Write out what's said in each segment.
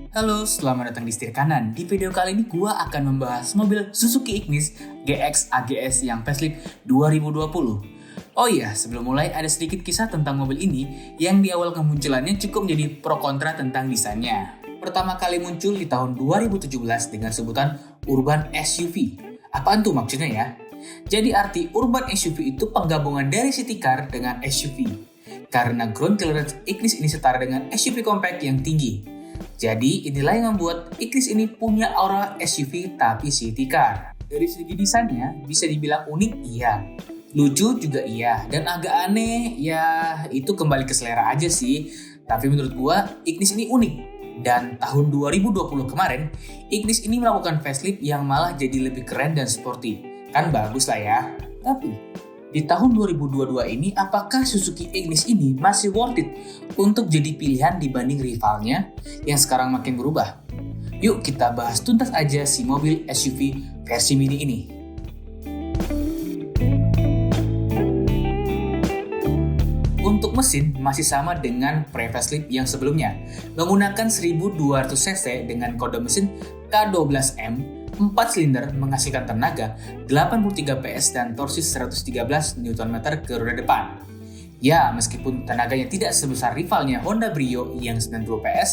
Halo, selamat datang di Setir Kanan. Di video kali ini gua akan membahas mobil Suzuki Ignis GX AGS yang facelift 2020. Oh iya, sebelum mulai ada sedikit kisah tentang mobil ini yang di awal kemunculannya cukup menjadi pro kontra tentang desainnya. Pertama kali muncul di tahun 2017 dengan sebutan Urban SUV. Apaan tuh maksudnya ya? Jadi arti Urban SUV itu penggabungan dari city car dengan SUV. Karena ground clearance Ignis ini setara dengan SUV compact yang tinggi. Jadi inilah yang membuat Ignis ini punya aura SUV tapi city car. Dari segi desainnya bisa dibilang unik iya, lucu juga iya, dan agak aneh ya itu kembali ke selera aja sih. Tapi menurut gua Ignis ini unik. Dan tahun 2020 kemarin Ignis ini melakukan facelift yang malah jadi lebih keren dan sporty. Kan bagus lah ya. Tapi di tahun 2022 ini, apakah Suzuki Ignis ini masih worth it untuk jadi pilihan dibanding rivalnya yang sekarang makin berubah? Yuk kita bahas tuntas aja si mobil SUV versi mini ini. Untuk mesin masih sama dengan pre-facelift yang sebelumnya, menggunakan 1200 cc dengan kode mesin K12M. 4 silinder menghasilkan tenaga 83 PS dan torsi 113 Nm ke roda depan. Ya, meskipun tenaganya tidak sebesar rivalnya Honda Brio yang 90 PS,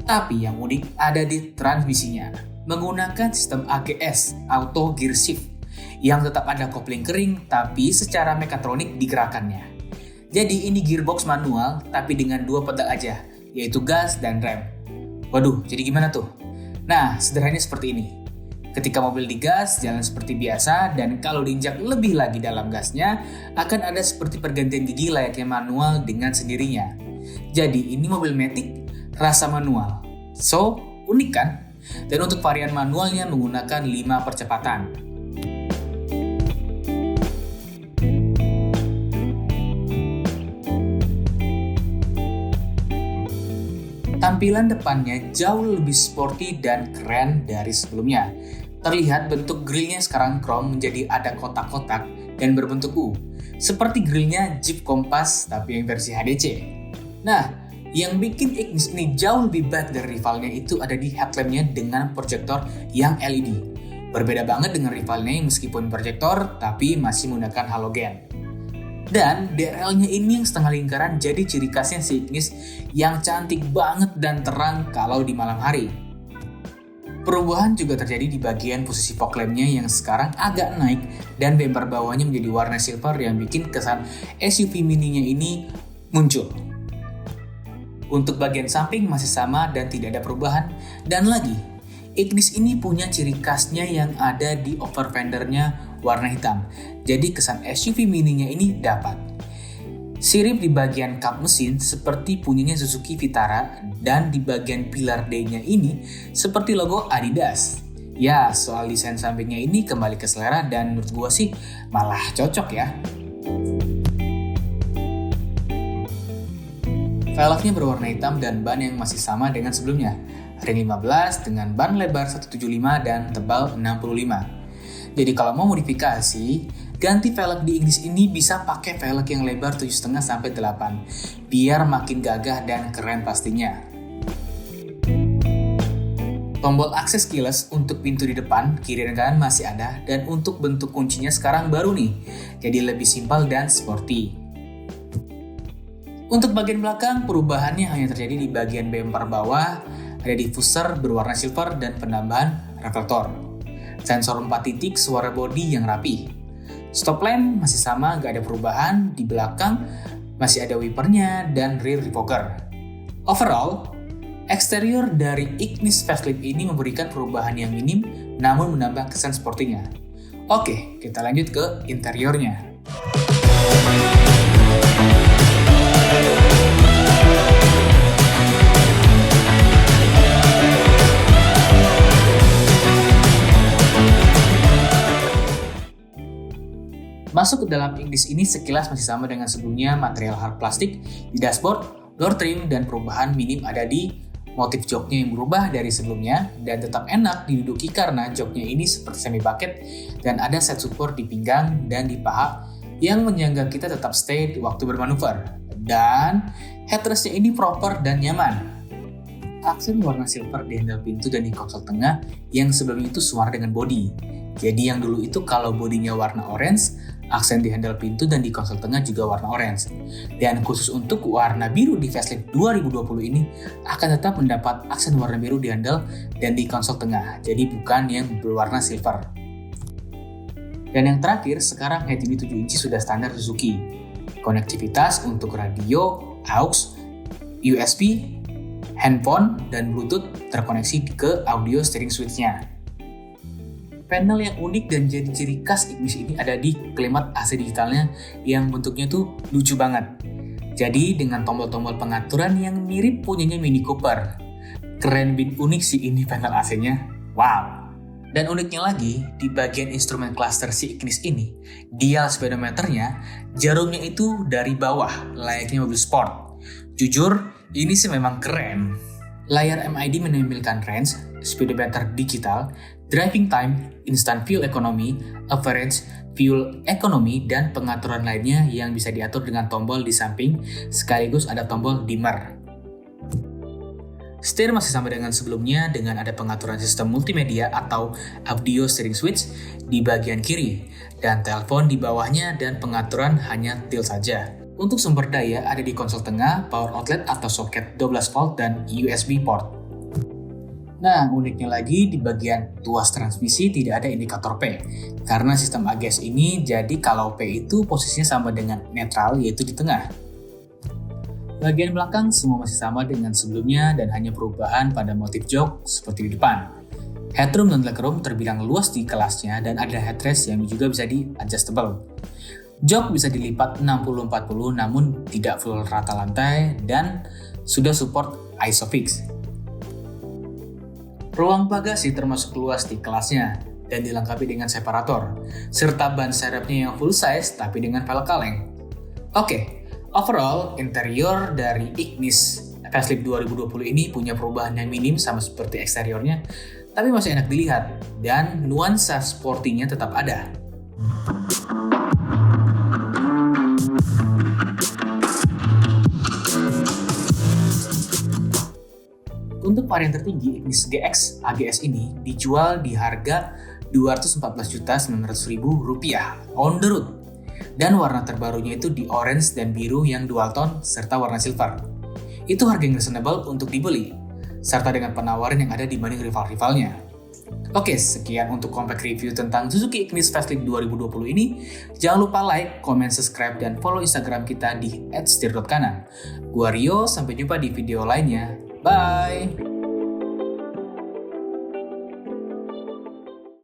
tapi yang unik ada di transmisinya. Menggunakan sistem AGS, Auto Gear Shift, yang tetap ada kopling kering tapi secara mekatronik digerakkannya. Jadi ini gearbox manual tapi dengan 2 pedal aja, yaitu gas dan rem. Waduh, jadi gimana tuh? Nah, sederhananya seperti ini. Ketika mobil digas, jalan seperti biasa, dan kalau diinjak lebih lagi dalam gasnya, akan ada seperti pergantian gigi layaknya manual dengan sendirinya. Jadi ini mobil matic rasa manual. So, unik kan? Dan untuk varian manualnya menggunakan 5 percepatan. Tampilan depannya jauh lebih sporty dan keren dari sebelumnya. Terlihat bentuk grillnya sekarang chrome menjadi ada kotak-kotak dan berbentuk U. Seperti grillnya Jeep Compass tapi yang versi HDC. Nah, yang bikin Ignis ini jauh lebih baik dari rivalnya itu ada di headlampnya dengan proyektor yang LED. Berbeda banget dengan rivalnya yang meskipun proyektor tapi masih menggunakan halogen. Dan DRL-nya ini yang setengah lingkaran jadi ciri khasnya si Ignis yang cantik banget dan terang kalau di malam hari. Perubahan juga terjadi di bagian posisi fog lamp-nya yang sekarang agak naik dan bumper bawahnya menjadi warna silver yang bikin kesan SUV mininya ini muncul. Untuk bagian samping masih sama dan tidak ada perubahan. Dan lagi, Ignis ini punya ciri khasnya yang ada di over fendernya warna hitam. Jadi kesan SUV mininya ini dapat. Sirip di bagian kap mesin seperti punyanya Suzuki Vitara dan di bagian pilar D-nya ini seperti logo Adidas. Ya, soal desain sampingnya ini kembali ke selera dan menurut gua sih malah cocok ya. Velgnya berwarna hitam dan ban yang masih sama dengan sebelumnya. Ring 15 dengan ban lebar 175 dan tebal 65. Jadi kalau mau modifikasi, ganti velg di Ignis ini bisa pakai velg yang lebar 7,5 sampai 8, biar makin gagah dan keren pastinya. Tombol akses keyless untuk pintu di depan, kiri dan kanan masih ada, dan untuk bentuk kuncinya sekarang baru nih, jadi lebih simpel dan sporty. Untuk bagian belakang, perubahannya hanya terjadi di bagian bumper bawah, ada diffuser berwarna silver dan penambahan reflektor. Sensor 4 titik, suara bodi yang rapi. Stop lamp masih sama, gak ada perubahan. Di belakang masih ada wipernya dan rear defogger. Overall, eksterior dari Ignis facelift ini memberikan perubahan yang minim namun menambah kesan sportinya. Oke, kita lanjut ke interiornya. Masuk ke dalam Ignis ini sekilas masih sama dengan sebelumnya, material hard plastik di dashboard, door trim, dan perubahan minim ada di motif joknya yang berubah dari sebelumnya dan tetap enak diduduki karena joknya ini seperti semi bucket dan ada set support di pinggang dan di paha yang menyangga kita tetap stay waktu bermanuver. Dan headrestnya ini proper dan nyaman. aksen warna silver di handle pintu dan di konsol tengah yang sebelumnya itu sewarna dengan bodi. Jadi yang dulu itu kalau bodinya warna orange, aksen di handle pintu dan di konsol tengah juga warna orange. Dan khusus untuk warna biru di facelift 2020 ini akan tetap mendapat aksen warna biru di handle dan di konsol tengah, jadi bukan yang berwarna silver. Dan yang terakhir, sekarang HDMI 7 inci sudah standar Suzuki. Konektivitas untuk radio, aux, USB, handphone, dan Bluetooth terkoneksi ke audio steering switch-nya. Panel yang unik dan jadi ciri khas Ignis ini ada di klimat AC digitalnya yang bentuknya tuh lucu banget. Jadi dengan tombol-tombol pengaturan yang mirip punyanya Mini Cooper. Keren bin unik sih ini panel AC-nya. Wow! Dan uniknya lagi, di bagian instrumen cluster si Ignis ini, dial speedometernya, jarumnya itu dari bawah, layaknya mobil sport. Jujur, ini sih memang keren. Layar MID menampilkan range, speedometer digital, driving time, instant fuel economy, average fuel economy, dan pengaturan lainnya yang bisa diatur dengan tombol di samping, sekaligus ada tombol dimmer. Setir masih sama dengan sebelumnya dengan ada pengaturan sistem multimedia atau audio steering switch di bagian kiri dan telepon di bawahnya dan pengaturan hanya tilt saja. Untuk sumber daya ada di konsol tengah, power outlet atau soket 12 volt dan USB port. Nah, uniknya lagi di bagian tuas transmisi tidak ada indikator P karena sistem AGS ini jadi kalau P itu posisinya sama dengan netral yaitu di tengah. Bagian belakang semua masih sama dengan sebelumnya dan hanya perubahan pada motif jok seperti di depan. Headroom dan legroom terbilang luas di kelasnya dan ada headrest yang juga bisa di-adjustable. Jok bisa dilipat 60-40 namun tidak full rata lantai dan sudah support ISOFIX. Ruang bagasi termasuk luas di kelasnya dan dilengkapi dengan separator, serta ban serepnya yang full size tapi dengan velg kaleng. Oke. Overall, interior dari Ignis facelift 2020 ini punya perubahan yang minim sama seperti eksteriornya, tapi masih enak dilihat dan nuansa sportinya tetap ada. Untuk varian tertinggi Ignis GX AGS ini dijual di harga Rp214.900.000 on the road. Dan warna terbarunya itu di orange dan biru yang dual tone serta warna silver. Itu harga yang reasonable untuk dibeli, serta dengan penawaran yang ada dibanding rival-rivalnya. Oke, sekian untuk compact review tentang Suzuki Ignis Facelift 2020 ini. Jangan lupa like, comment, subscribe, dan follow Instagram kita di @setir.kanan. Gua Rio, sampai jumpa di video lainnya. Bye!